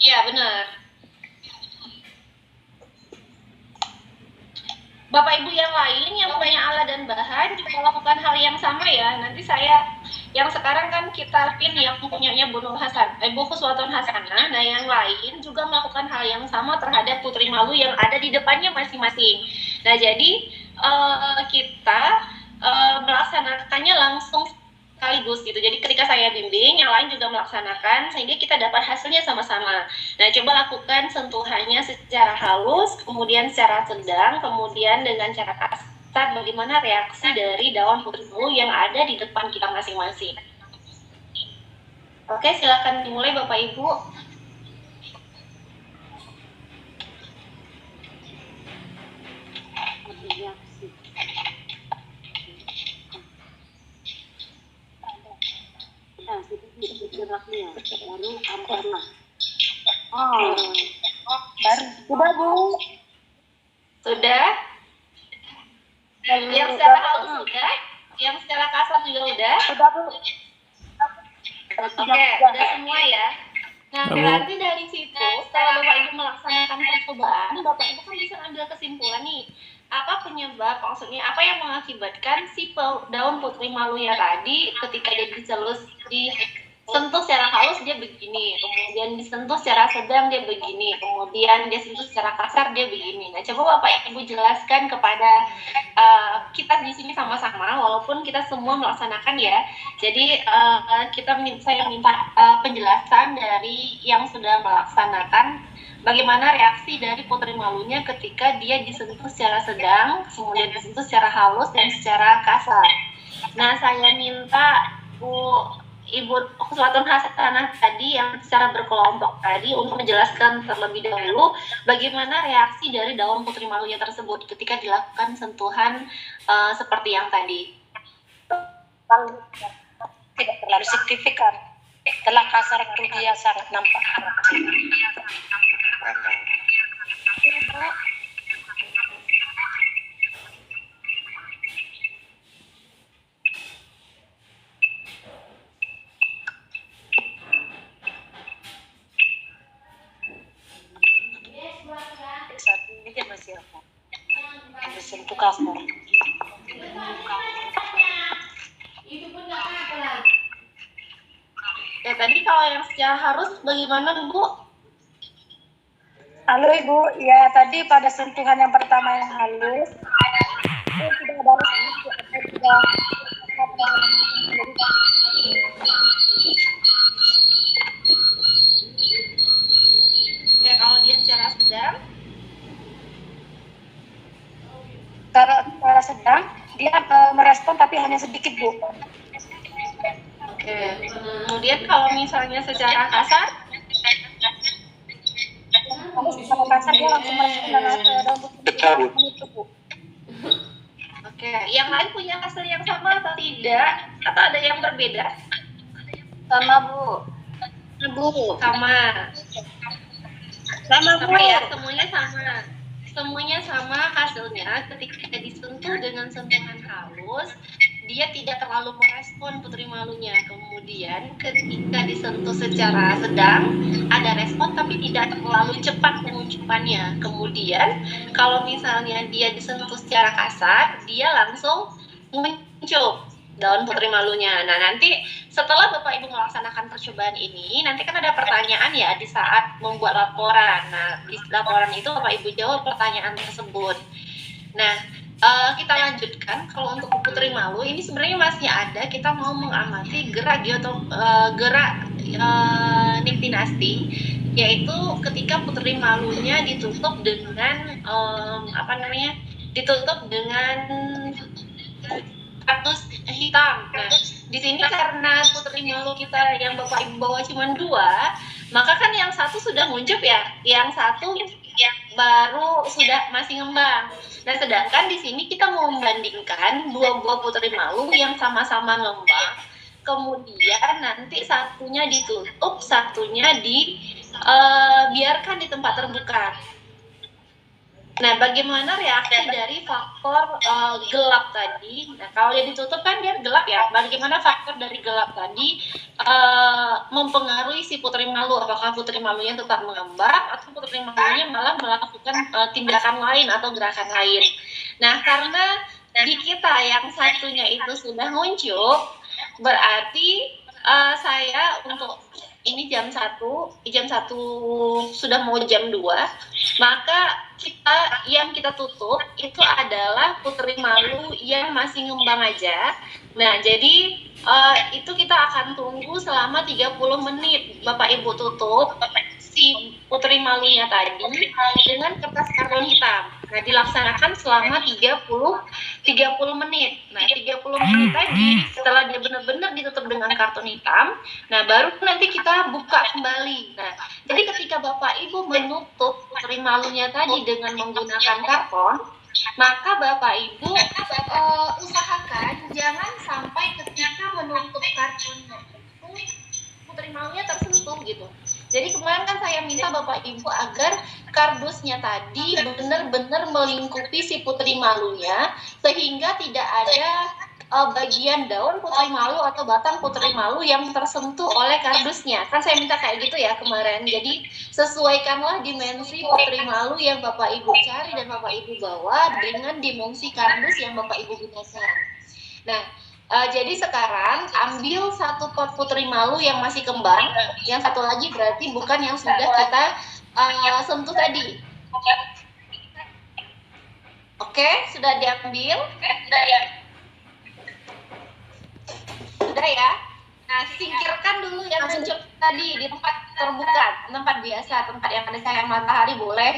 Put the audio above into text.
Iya, benar. Bapak Ibu yang lain yang punya alat dan bahan juga melakukan hal yang sama ya. Nanti saya yang sekarang kan kita pin yang punyanya Bu Nur Hasan, Bu Khuswaton Hasanah. Nah, yang lain juga melakukan hal yang sama terhadap Putri Malu yang ada di depannya masing-masing. Nah, jadi kita melaksanakannya langsung sekaligus gitu. Jadi ketika saya bimbing, yang lain juga melaksanakan sehingga kita dapat hasilnya sama-sama. Nah, coba lakukan sentuhannya secara halus, kemudian secara sedang, kemudian dengan cara kasar. Bagaimana reaksi dari daun putri bulu yang ada di depan kita masing-masing. Oke, silakan dimulai Bapak Ibu. Geraknya baru pernah. Baru sudah Bu. Sudah? Yang secara halus sudah? Yang secara kasar juga udah? Sudah Bu. Oke, udah semua ya. Nah, berarti dari situ setelah Bapak Ibu melaksanakan percobaan, Bapak Ibu kan bisa ambil kesimpulan nih. Apa penyebab, maksudnya apa yang mengakibatkan si daun putri malunya tadi ketika dia disentuh secara halus dia begini, kemudian disentuh secara sedang dia begini, kemudian dia sentuh secara kasar dia begini. Nah, coba Bapak Ibu jelaskan kepada kita di sini sama-sama, walaupun kita semua melaksanakan ya. Jadi saya minta penjelasan dari yang sudah melaksanakan bagaimana reaksi dari putri malunya ketika dia disentuh secara sedang, kemudian disentuh secara halus dan secara kasar. Nah, saya minta Ibu Khuswaton Hasanah tadi yang secara berkelompok tadi untuk menjelaskan terlebih dahulu bagaimana reaksi dari daun putri malunya tersebut ketika dilakukan sentuhan seperti yang tadi. Tidak terlalu signifikan. Telah kasar itu dia sangat nampak. Satu ini dia masih apa? Disentuh kasar. Ya, tadi kalau yang secara harus bagaimana Bu? Halo Ibu, ya tadi pada sentuhan yang pertama yang halus itu tidak ada tidak Oke, kalau dia secara sedang? Secara sedang dia merespon tapi hanya sedikit Bu. Oke, kemudian kalau misalnya secara kasar? Kalau kasar dia langsung merespon dan menutup Bu. Oke, yang lain punya hasil yang sama atau tidak? Atau ada yang berbeda? Sama Bu. Sama. Sama Bu. Ya, semuanya sama. Semuanya sama hasilnya ketika disentuh dengan sentuhan halus, dia tidak terlalu merespon putri malunya. Kemudian ketika disentuh secara sedang, ada respon tapi tidak terlalu cepat pengucupannya. Kemudian kalau misalnya dia disentuh secara kasar, dia langsung mencup daun putri malunya. Nah, nanti setelah Bapak Ibu melaksanakan percobaan ini, nanti kan ada pertanyaan ya di saat membuat laporan. Nah, di laporan itu Bapak Ibu jawab pertanyaan tersebut. Nah, kita lanjutkan. Kalau untuk putri malu ini sebenarnya masih ada. Kita mau mengamati gerak niktinasti, yaitu ketika putri malunya ditutup dengan ditutup dengan kaktus hitam. Nah, di sini karena putri malu kita yang Bapak Ibu bawa cuma 2, maka kan yang satu sudah muncul ya, yang satu yang baru sudah masih ngembang. Nah, sedangkan di sini kita mau membandingkan 2 buah putri malu yang sama-sama ngembang, kemudian nanti satunya ditutup, satunya dibiarkan di tempat terbuka. Nah, bagaimana reaksi dari faktor gelap tadi? Nah, kalau dia ditutup kan dia gelap ya. Bagaimana faktor dari gelap tadi mempengaruhi si putri malu? Apakah putri malunya tetap mengambang atau putri malunya malah melakukan tindakan lain atau gerakan lain? Nah, karena di kita yang satunya itu sudah muncul, berarti saya untuk ini jam 1 sudah mau jam 2, maka yang kita tutup itu adalah putri malu yang masih ngembang aja. Nah, jadi itu kita akan tunggu selama 30 menit. Bapak Ibu tutup si putri malunya tadi dengan kertas karton hitam. Nah, dilaksanakan selama 30 menit. Nah, 30 menit tadi setelah dia benar-benar ditutup dengan karton hitam, nah baru nanti kita buka kembali. Nah, jadi ketika Bapak Ibu menutup putri malunya tadi dengan menggunakan karton, maka Bapak Ibu usahakan jangan sampai ketika menutup kartonnya itu putri malunya tersentuh gitu. Jadi kemarin kan saya minta Bapak Ibu agar kardusnya tadi benar-benar melingkupi si putri malunya sehingga tidak ada bagian daun putri malu atau batang putri malu yang tersentuh oleh kardusnya. Kan saya minta kayak gitu ya kemarin. Jadi sesuaikanlah dimensi putri malu yang Bapak Ibu cari dan Bapak Ibu bawa dengan dimensi kardus yang Bapak Ibu gunakan. Nah, jadi sekarang ambil satu pot putri malu yang masih kembang, yang satu lagi berarti bukan yang sudah kita sentuh tadi. Oke, sudah diambil? Sudah ya? Nah, singkirkan dulu yang muncul tadi di tempat terbuka, tempat biasa, tempat yang ada cahaya matahari boleh.